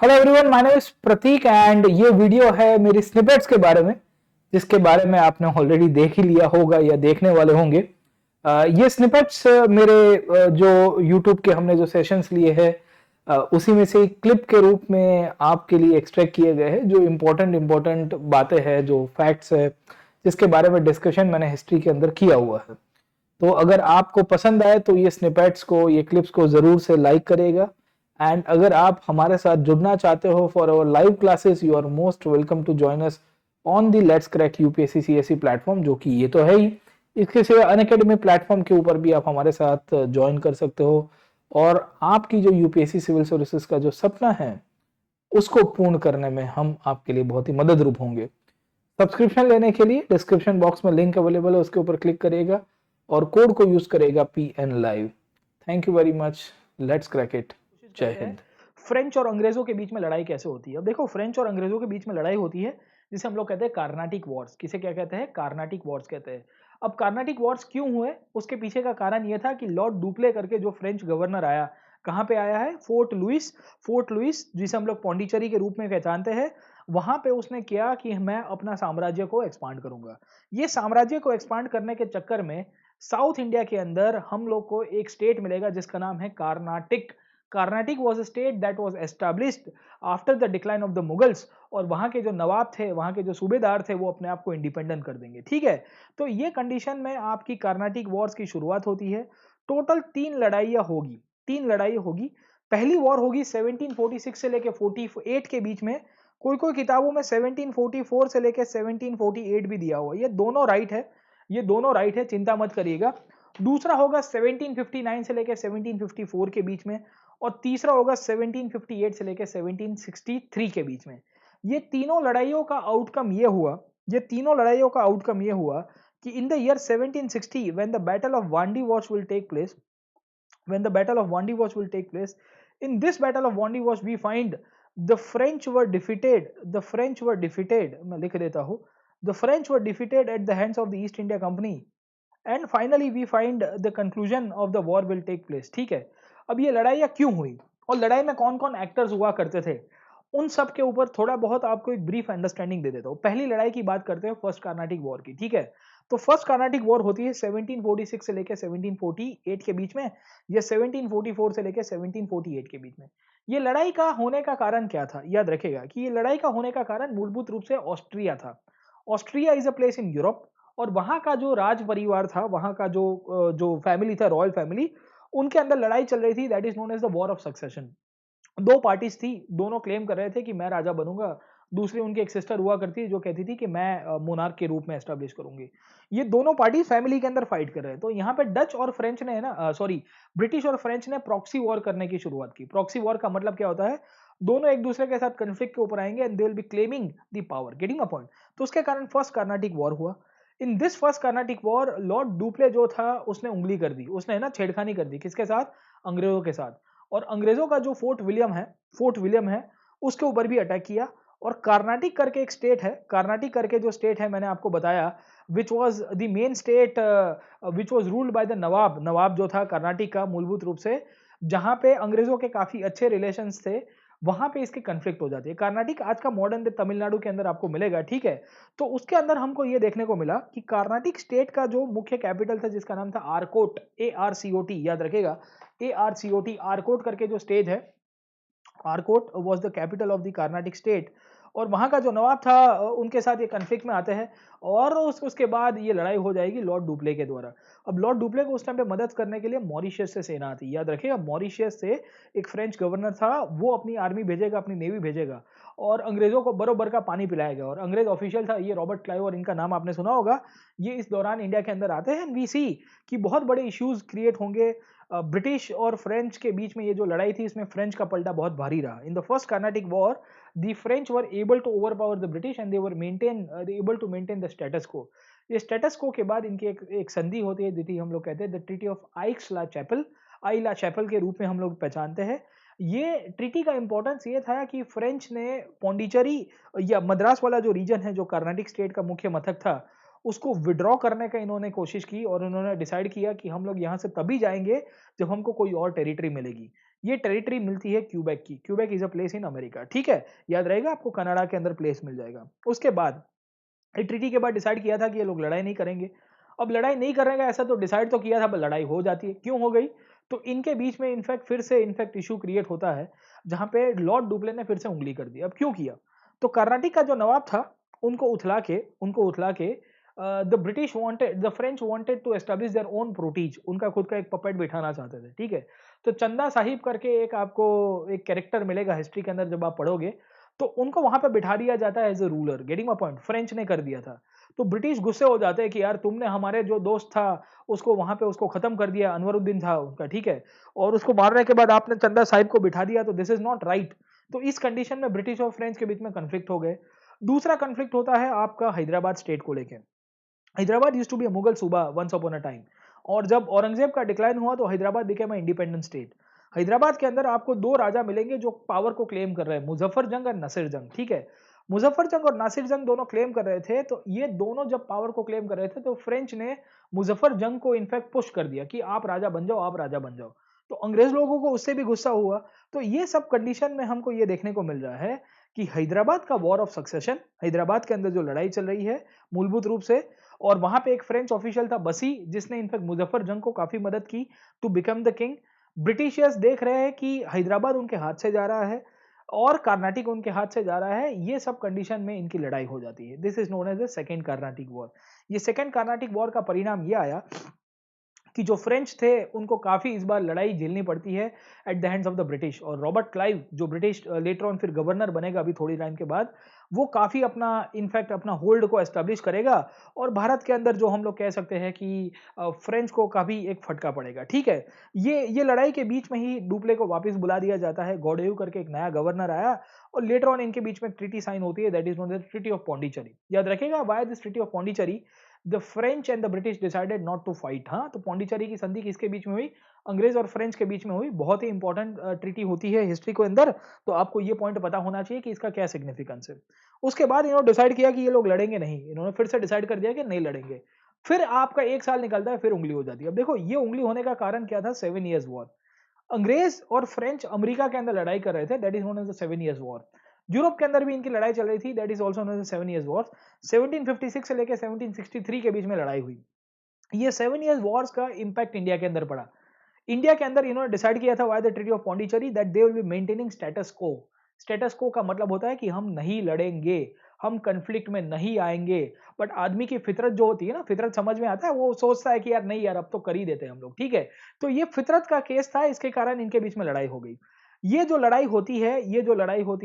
Hello everyone, my name is Pratik and ये video है मेरी स्निपेट्स के बारे में, जिसके बारे में आपने ऑलरेडी देख ही लिया होगा या देखने वाले होंगे। ये स्निपेट्स मेरे जो यूट्यूब के हमने जो सेशंस लिए हैं उसी में से एक क्लिप के रूप में आपके लिए एक्सट्रैक्ट किए गए हैं। जो इम्पोर्टेंट बातें हैं, जो फैक्ट्स है, जिसके बारे में डिस्कशन मैंने हिस्ट्री के अंदर किया हुआ है। तो अगर आपको पसंद आए तो ये स्निपेट्स को, ये क्लिप्स को जरूर से लाइक करेगा। एंड अगर आप हमारे साथ जुड़ना चाहते हो for our live classes, you are most welcome to join us on the let's crack UPSC CSC platform, जो कि ये तो है ही। इसके सिवा अनअकैडमी प्लेटफॉर्म के ऊपर भी आप हमारे साथ ज्वाइन कर सकते हो और आपकी जो यूपीएससी सिविल सर्विसेज का जो सपना है उसको पूर्ण करने में हम आपके लिए बहुत ही मददरूप होंगे। सब्सक्रिप्शन लेने के लिए डिस्क्रिप्शन बॉक्स में लिंक अवेलेबल है, उसके ऊपर क्लिक करिएगा और कोड को यूज करेगा PN live. Thank you very much. Let's crack it. जय हिंद। फ्रेंच और अंग्रेजों के बीच में लड़ाई कैसे होती है? अब देखो, फ्रेंच और अंग्रेजों के बीच में लड़ाई होती है जिसे हम लोग कहते हैं कार्नाटिक वॉर्स। किसे क्या कहते हैं? कार्नाटिक वॉर्स कहते हैं। अब कार्नाटिक वॉर्स क्यों हुए, उसके पीछे का कारण यह था कि लॉर्ड डुप्ले करके जो फ्रेंच गवर्नर आया, कहाँ पे आया है? Fort Louis. फोर्ट लुइस जिसे हम लोग पौंडीचेरी के रूप में पहचानते हैं, वहां पे उसने किया कि मैं अपना साम्राज्य को एक्सपांड करूंगा। ये साम्राज्य को एक्सपांड करने के चक्कर में साउथ इंडिया के अंदर हम लोग को एक स्टेट मिलेगा जिसका नाम है Carnatic. Carnatic was a state that was established after the decline of the Mughals, और वहां के जो नवाब थे, वहां के जो सूबेदार थे, वो अपने आप को इंडिपेंडेंट कर देंगे। ठीक है, तो ये कंडीशन में आपकी कार्नाटिक वॉर्स की शुरुआत होती है। टोटल 3 लड़ाइयां होगी। पहली वॉर होगी 1746 से लेके 48 के बीच में। कोई कोई किताबों में 1744 से लेके 1748 भी दिया हुआ है। ये दोनों राइट है, चिंता मत करिएगा। दूसरा होगा 1759 से लेकर 1754 के बीच में, और तीसरा होगा 1758 से लेकर 1763 के बीच में। ये तीनों लड़ाइयों का आउटकम ये हुआ कि in the year 1760 when the battle of Wandiwash will take place, when the battle of Vandi Wash will take place. In this battle of Vandi Wash, we find the French were defeated. मैं लिख देता हूँ. The French were defeated at the hands of the East India Company. And finally we find the conclusion of the war will take place. ठीक है, अब ये लड़ाइयाँ क्यों हुई और लड़ाई में कौन कौन एक्टर्स हुआ करते थे, उन सब के ऊपर थोड़ा बहुत आपको एक ब्रीफ अंडरस्टैंडिंग दे देता हूँ। पहली लड़ाई की बात करते हैं, फर्स्ट कार्नाटिक वॉर की। ठीक है, तो फर्स्ट कार्नाटिक वॉर होती है 1746 से लेकर 1748 के बीच में, या 1744 से लेकर 1748 के बीच में। ये लड़ाई का होने का कारण क्या था? याद रखेगा कि ये लड़ाई का होने का कारण मूलभूत रूप से ऑस्ट्रिया था। Austria is a place in Europe, और वहां का जो राज परिवार था, वहां का जो फैमिली था, रॉयल फैमिली, उनके अंदर लड़ाई चल रही थी। That is known as the war of succession. दो पार्टीज थी, दोनों क्लेम कर रहे थे कि मैं राजा बनूंगा। दूसरी उनकी एक सिस्टर हुआ करती जो कहती थी कि मैं मोनार्क के रूप में एस्टेब्लिश करूंगी। ये दोनों पार्टी फैमिली के अंदर फाइट कर रहे हैं। तो यहाँ पे डच और फ्रेंच ने, है ना, सॉरी, ब्रिटिश और फ्रेंच ने प्रॉक्सी वॉर करने की शुरुआत की। प्रॉक्सी वॉर का मतलब क्या होता है? दोनों एक दूसरे के साथ कन्फ्लिक्ट के ऊपर आएंगे and they will be claiming the power, getting a point. तो उसके कारण फर्स्ट कार्नाटिक वॉर हुआ। In this first Carnatic war lord Dupleix जो था उसने उंगली कर दी, उसने, है ना, छेड़खानी कर दी। किसके साथ? अंग्रेजों के साथ। और अंग्रेजों का जो फोर्ट विलियम है उसके ऊपर भी अटैक किया। और कार्नाटिक करके एक स्टेट है, कार्नाटिक करके जो स्टेट है मैंने आपको बताया, which was the main state which was ruled by the nawab. नवाब जो था कर्नाटक का मूलभूत रूप से, जहां पे अंग्रेजों के काफी अच्छे रिलेशंस थे, वहां पे इसकी कन्फ्लिक्ट हो जाती है। कर्नाटक आज का मॉडर्न तमिलनाडु के अंदर आपको मिलेगा। ठीक है, तो उसके अंदर हमको ये देखने को मिला कि कर्नाटक स्टेट का जो मुख्य कैपिटल था, जिसका नाम था आरकोट, ARCOT, याद रखेगा, ARCOT, आरकोट करके जो स्टेट है, Arcot was the capital of the Carnatic state. और वहां का जो नवाब था, उनके साथ ये कन्फ्लिक्ट में आते हैं, और उसके बाद ये लड़ाई हो जाएगी लॉर्ड डुप्ले के द्वारा। अब लॉर्ड डुप्ले को उस टाइम पे मदद करने के लिए मॉरिशियस से सेना आती है। याद रखिएगा, मॉरिशियस से एक फ्रेंच गवर्नर था, वो अपनी आर्मी भेजेगा, अपनी नेवी भेजेगा, और अंग्रेजों को बरोबर का पानी पिलाएगा। और अंग्रेज ऑफिशियल था ये रॉबर्ट क्लाइव, और इनका नाम आपने सुना होगा। ये इस दौरान इंडिया के अंदर आते हैं। वी सी कि बहुत बड़े इश्यूज क्रिएट होंगे ब्रिटिश और फ्रेंच के बीच में। ये जो लड़ाई थी, इसमें फ्रेंच का पलटा बहुत भारी रहा। In the first Carnatic war the French were able to overpower the British and they able to maintain the status quo. ये status quo के बाद इनकी एक संधि होती है, जिसे हम लोग कहते हैं द ट्रीटी ऑफ आइक्स-ला-चैपल, आई-ला-चैपल के रूप में हम लोग पहचानते हैं। ये ट्रीटी का इंपॉर्टेंस ये था कि फ्रेंच ने पौंडीचेरी या मद्रास वाला जो रीजन है, जो कर्नाटक स्टेट का मुख्य मथक था, उसको विड्रॉ करने का इन्होंने कोशिश की और उन्होंने डिसाइड किया कि हम लोग यहाँ से तभी जाएंगे जब हमको कोई और टेरिटरी मिलेगी। ये टेरिटरी मिलती है क्यूबेक की। Quebec is a place in America, ठीक है, याद रहेगा आपको, कनाडा के अंदर प्लेस मिल जाएगा। उसके बाद ट्रीटी के बाद डिसाइड किया था कि ये लोग लड़ाई नहीं करेंगे। अब लड़ाई नहीं करेंगे ऐसा तो डिसाइड तो किया था, पर लड़ाई हो जाती है। क्यों हो गई? तो इनके बीच में इनफैक्ट फिर से इनफैक्ट इशू क्रिएट होता है, जहां पे लॉर्ड डुप्ले ने फिर से उंगली कर दी। अब क्यों किया? तो कर्नाटक का जो नवाब था उनको उठला के the British wanted, the French wanted to establish their own proteges, उनका खुद का एक पपेट बिठाना चाहते थे, ठीक है। तो चंदा साहिब करके एक आपको एक कैरेक्टर मिलेगा हिस्ट्री के अंदर जब आप पढ़ोगे, तो उनको वहां पे बिठा दिया जाता है as a ruler. Getting my point? French ने कर दिया था। तो ब्रिटिश गुस्से हो जाते हैं कि यार तुमने हमारे जो दोस्त था उसको वहां पे उसको खत्म कर दिया, अनवरुद्दीन था उनका, ठीक है, और उसको मारने के बाद आपने चंदा साहिब को बिठा दिया, तो दिस इज नॉट राइट। तो इस कंडीशन में ब्रिटिश और फ्रेंच के बीच में कंफ्लिक्ट हो गए। दूसरा कंफ्लिक्ट होता है आपका हैदराबाद स्टेट को लेके। Hyderabad used to be a Mughal subah once upon a time, और जब औरंगजेब का डिक्लाइन हुआ तो Hyderabad became a independent state. Hyderabad के अंदर आपको दो राजा मिलेंगे जो पावर को क्लेम कर रहे हैं, मुजफ्फर जंग और नासिर जंग, ठीक है। मुजफ्फर जंग और नासिर जंग दोनों क्लेम कर रहे थे, तो ये दोनों जब पावर को क्लेम कर रहे थे तो फ्रेंच ने मुजफ्फर जंग को इनफैक्ट पुश कर दिया कि आप राजा बन जाओ, आप राजा बन जाओ। तो अंग्रेज लोगों को उससे भी गुस्सा हुआ। तो ये सब कंडीशन में हमको ये देखने को मिल रहा है कि हैदराबाद का वॉर ऑफ सक्सेशन, हैदराबाद के अंदर जो लड़ाई चल रही है मूलभूत रूप से, और वहां पे एक फ्रेंच ऑफिशियल था बसी, जिसने इनफैक्ट मुजफ्फर जंग को काफी मदद की टू बिकम द किंग। ब्रिटिशियर्स देख रहे हैं कि हैदराबाद उनके हाथ से जा रहा है और कर्नाटक उनके हाथ से जा रहा है। ये सब कंडीशन में इनकी लड़ाई हो जाती है। This is known as the second Carnatic war. ये सेकेंड कर्नाटिक वॉर का परिणाम ये आया कि जो फ्रेंच थे उनको काफी इस बार लड़ाई झेलनी पड़ती है at the hands of the British. और रॉबर्ट क्लाइव जो ब्रिटिश लेटर ऑन फिर गवर्नर बनेगा अभी थोड़ी टाइम के बाद, वो काफी अपना इनफैक्ट अपना होल्ड को एस्टेब्लिश करेगा, और भारत के अंदर जो हम लोग कह सकते हैं कि फ्रेंच को काफी एक फटका पड़ेगा, ठीक है। ये लड़ाई के बीच में ही डुप्ले को वापस बुला दिया जाता है। गॉडेयू करके एक नया गवर्नर आया, और लेटर ऑन इनके बीच में ट्रीटी साइन होती है, that is known as treaty of Pondicherry. याद रखेगा why this treaty of Pondicherry? The French and the British decided not to fight. हाँ, तो पौंडीचेरी की संधि किसके बीच में हुई? अंग्रेज और फ्रेंच के बीच में हुई। बहुत ही इंपॉर्टेंट ट्रीटी होती है हिस्ट्री को अंदर, तो आपको ये पॉइंट पता होना चाहिए कि इसका क्या सिग्निफिकेंस है। उसके बाद इन्होंने डिसाइड किया कि ये लोग लड़ेंगे नहीं, इन्होंने फिर से डिसाइड कर दिया कि नहीं लड़ेंगे। फिर आपका एक साल निकलता है, फिर उंगली हो जाती है। अब देखो ये उंगली होने का कारण क्या था? 7 ईयर्स वॉर। अंग्रेज और फ्रेंच अमेरिका के अंदर लड़ाई कर रहे थे, that is known as the 7 years war. Europe के अंदर भी इनकी लड़ाई चल रही थी, that is also known as the 7 years war. 1756 से लेकर 1763 के बीच में लड़ाई हुई। ये 7 ईयर्स वॉर्स का इंपैक्ट इंडिया के अंदर पड़ा। इंडिया के अंदर इन्होंने डिसाइड किया था why the treaty of Pondicherry that they will be maintaining status को। स्टेटस को का मतलब होता है कि हम नहीं लड़ेंगे, हम कन्फ्लिक्ट में नहीं आएंगे। बट आदमी की फितरत जो होती है ना, फितरत समझ में आता है, वो सोचता है कि यार नहीं यार अब तो कर ही देते हैं हम लोग, ठीक है। तो ये फितरत का केस था, इसके कारण इनके बीच में लड़ाई हो गई। ये जो लड़ाई होती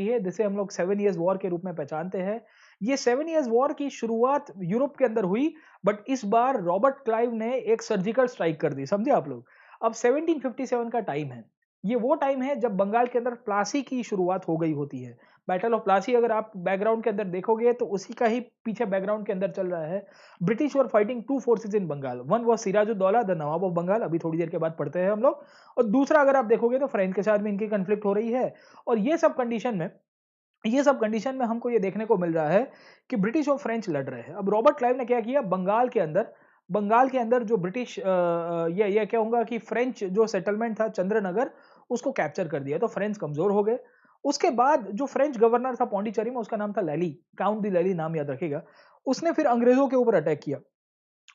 है जिसे हम लोग 7 ईयर्स वॉर के रूप में पहचानते हैं। ये 7 ईयर्स वॉर की शुरुआत यूरोप के अंदर हुई, बट इस बार रॉबर्ट क्लाइव ने एक सर्जिकल स्ट्राइक कर दी, समझे आप लोग। अब 1757 का टाइम है। ये वो टाइम है जब बंगाल के अंदर प्लासी की शुरुआत हो गई होती है। बैटल ऑफ प्लासी अगर आप बैकग्राउंड के अंदर देखोगे तो उसी का ही पीछे बैकग्राउंड के अंदर चल रहा है। British were fighting two forces in Bengal, one was Sirajuddaulah the nawab of Bengal, अभी थोड़ी देर के बाद पढ़ते हैं हम लोग, और दूसरा अगर आप देखोगे तो फ्रेंच के साथ भी इनकी कंफ्लिक्ट हो रही है। और ये सब कंडीशन में हमको ये देखने को मिल रहा है कि ब्रिटिश और फ्रेंच लड़ रहे हैं। अब रॉबर्ट क्लाइव ने क्या किया? बंगाल के अंदर जो ब्रिटिश ये कहूंगा कि फ्रेंच जो सेटलमेंट था चंद्रनगर, उसको कैप्चर कर दिया, तो फ्रेंच कमजोर हो गए। उसके बाद जो फ्रेंच गवर्नर था पौंडीचेरी में, उसका नाम था लैली, काउंट दी लैली, नाम याद रखेगा। उसने फिर अंग्रेजों के ऊपर अटैक किया।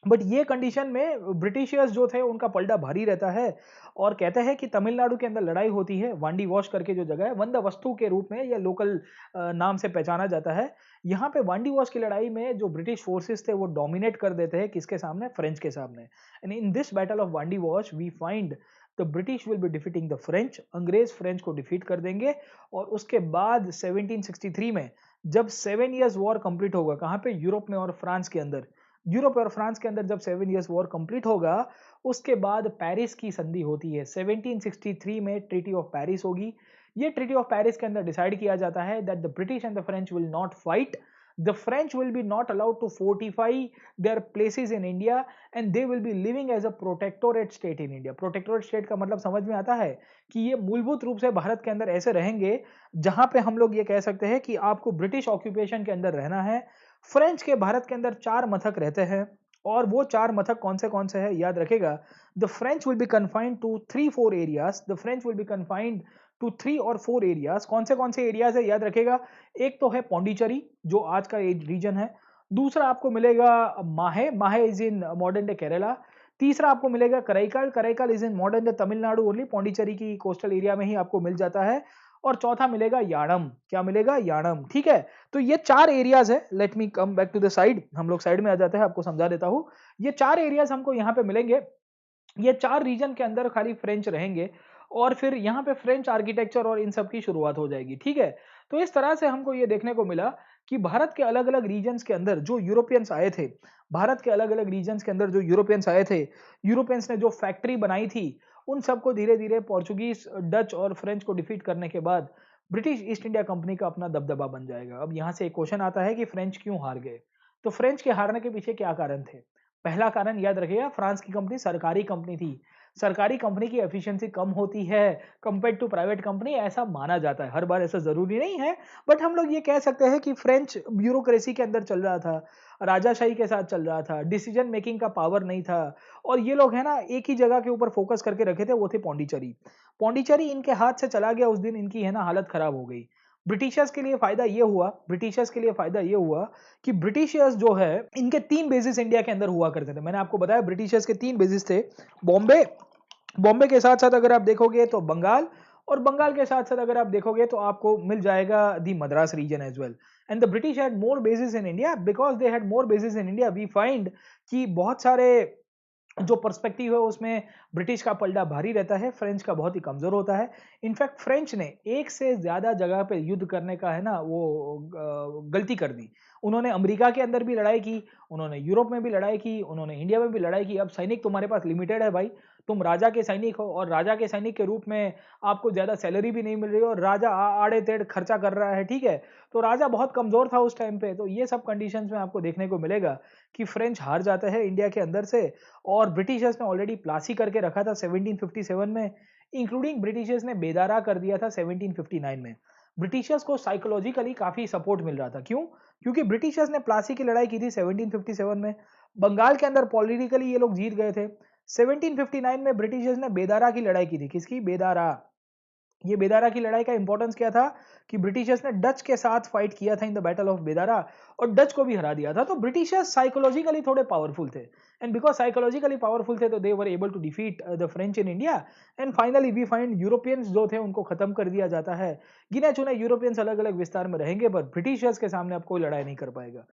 बट ये कंडीशन में ब्रिटिशियर्स जो थे उनका पलड़ा भारी रहता है, और कहते हैं कि तमिलनाडु के अंदर लड़ाई होती है, वांडी वॉश करके जो जगह है, वंदवस्तु के रूप में या लोकल नाम से पहचाना जाता है। यहाँ पे वांडी वॉश की लड़ाई में जो ब्रिटिश फोर्सेस थे वो डोमिनेट कर देते हैं, किसके सामने? फ्रेंच के सामने। And in this battle of Wandiwash we find the British will be defeating the French. अंग्रेज फ्रेंच को डिफीट कर देंगे। और उसके बाद 1763 में जब 7 ईयर्स वॉर कंप्लीट होगा, कहाँ पे? यूरोप में और फ्रांस के अंदर। यूरोप और फ्रांस के अंदर जब 7 ईयर्स वॉर कंप्लीट होगा, उसके बाद पेरिस की संधि होती है। 1763 में ट्रीटी ऑफ पेरिस होगी। ये ट्रीटी ऑफ पेरिस के अंदर डिसाइड किया जाता है that the British and the French will not fight, the French will be not allowed to fortify their places in India, and they will be living as a protectorate state in India. Protectorate state का मतलब समझ में आता है कि ये मूलभूत रूप से भारत के अंदर ऐसे रहेंगे जहां पे हम लोग ये कह सकते हैं कि आपको ब्रिटिश ऑक्यूपेशन के अंदर रहना है। फ्रेंच के भारत के अंदर 4 मथक रहते हैं और वो 4 मथक कौन से हैं याद रखेगा। The French will be confined to 3-4 areas, the French will be confined to 3 और 4 एरियाज़। कौन से एरियाज़ है याद रखेगा। एक तो है पौंडीचेरी जो आज का एक रीजन है। दूसरा आपको मिलेगा माहे, माहे is in modern day Kerala. तीसरा आपको मिलेगा Karaikal, Karaikal is in modern day Tamil Nadu only, Pondicherry की कोस्टल एरिया में ही आपको मिल जाता है। और चौथा मिलेगा याडम, क्या मिलेगा? याडम, ठीक है? तो ये 4 एरियाज़ है। Let me come back to the side, हम लोग साइड में आ जाते हैं, आपको समझा देता हूँ। ये 4 एरियाज़ हमको यहाँ पे मिलेंगे। ये 4 रीजन के अंदर खाली फ्रेंच रहेंगे और फिर यहाँ पे फ्रेंच आर्किटेक्चर और इन सब की शुरुआत हो जाएगी, ठीक है? तो इस तरह से हमको ये देखने को मिला कि भारत के अलग-अलग रीजन्स के अंदर जो यूरोपियंस आए थे, भारत के अलग-अलग रीजन्स के अंदर जो यूरोपियंस आए थे, यूरोपियंस ने जो फैक्ट्री बनाई थी, उन सबको धीरे-धीरे पोर्चुगीज़, डच और फ्रेंच को डिफीट करने के बाद ब्रिटिश ईस्ट इंडिया कंपनी का अपना दबदबा बन जाएगा। अब यहाँ से एक क्वेश्चन आता है कि फ्रेंच क्यों हार गए? तो फ्रेंच के हारने के पीछे क्या कारण थे? पहला कारण याद रखिएगा, फ्रांस की कंपनी सरकारी कंपनी थी। सरकारी कंपनी की एफिशिएंसी कम होती है कंपेयर टू प्राइवेट कंपनी, ऐसा माना जाता है। हर बार ऐसा ज़रूरी नहीं है, बट हम लोग ये कह सकते हैं कि फ्रेंच ब्यूरोक्रेसी के अंदर चल रहा था, राजाशाही के साथ चल रहा था, डिसीजन मेकिंग का पावर नहीं था और ये लोग है ना एक ही जगह के ऊपर फोकस करके रखे थे, वो थे पौंडीचेरी। पौंडीचेरी इनके हाथ से चला गया उस दिन, इनकी है ना हालत खराब हो गई। ब्रिटिशर्स के लिए फ़ायदा ये हुआ कि ब्रिटिशर्स जो है इनके 3 बेसेस इंडिया के अंदर हुआ करते थे। मैंने आपको बताया ब्रिटिशर्स के 3 बेसेस थे। बॉम्बे, बॉम्बे के साथ-साथ अगर आप देखोगे तो बंगाल और बंगाल के साथ-साथ अगर आप देखोगे तो आपको मिल जाएगा the Madras region as well. And the British had more bases in India, because they had more bases in India we find कि बहुत सारे जो पर्सपेक्टिव है उसमें ब्रिटिश का पलड़ा भारी रहता है, फ्रेंच का बहुत ही कमज़ोर होता है। इनफैक्ट फ्रेंच ने एक से ज़्यादा जगह पे युद्ध करने का है ना वो गलती कर दी। उन्होंने अमेरिका के अंदर भी लड़ाई की, उन्होंने यूरोप में भी लड़ाई की, उन्होंने इंडिया में भी लड़ाई की। अब सैनिक तुम्हारे पास लिमिटेड है भाई, तुम राजा के सैनिक हो और राजा के सैनिक के रूप में आपको ज़्यादा सैलरी भी नहीं मिल रही है और राजा आड़े-तेड़ खर्चा कर रहा है, ठीक है? तो राजा बहुत कमज़ोर था उस टाइम पे, तो ये सब कंडीशंस में आपको देखने को मिलेगा कि फ्रेंच हार जाते हैं इंडिया के अंदर से और ब्रिटिशर्स ने ऑलरेडी प्लासी करके रखा था 1757 में, इंक्लूडिंग ब्रिटिशर्स ने बेदारा कर दिया था 1759 में। ब्रिटिशर्स को साइकोलॉजिकली काफ़ी सपोर्ट मिल रहा था, क्यों? क्योंकि ब्रिटिशर्स ने प्लासी की लड़ाई की थी 1757 में, बंगाल के अंदर पॉलिटिकली ये लोग जीत गए थे। 1759 में ब्रिटिशर्स ने बेदारा की लड़ाई की थी, किसकी? बेदारा। ये बेदारा की लड़ाई का इंपॉर्टेंस क्या था कि ब्रिटिशर्स ने डच के साथ फाइट किया था in the battle of Bedara और डच को भी हरा दिया था। तो ब्रिटिशर्स साइकोलॉजिकली थोड़े पावरफुल थे एंड बिकॉज साइकोलॉजिकली पावरफुल थे तो they were able to defeat the French in India and finally we find Europeans जो थे उनको खत्म कर दिया जाता है। गिने चुने यूरोपियंस अलग अलग विस्तार में रहेंगे पर ब्रिटिशर्स के सामने अब कोई लड़ाई नहीं कर पाएगा।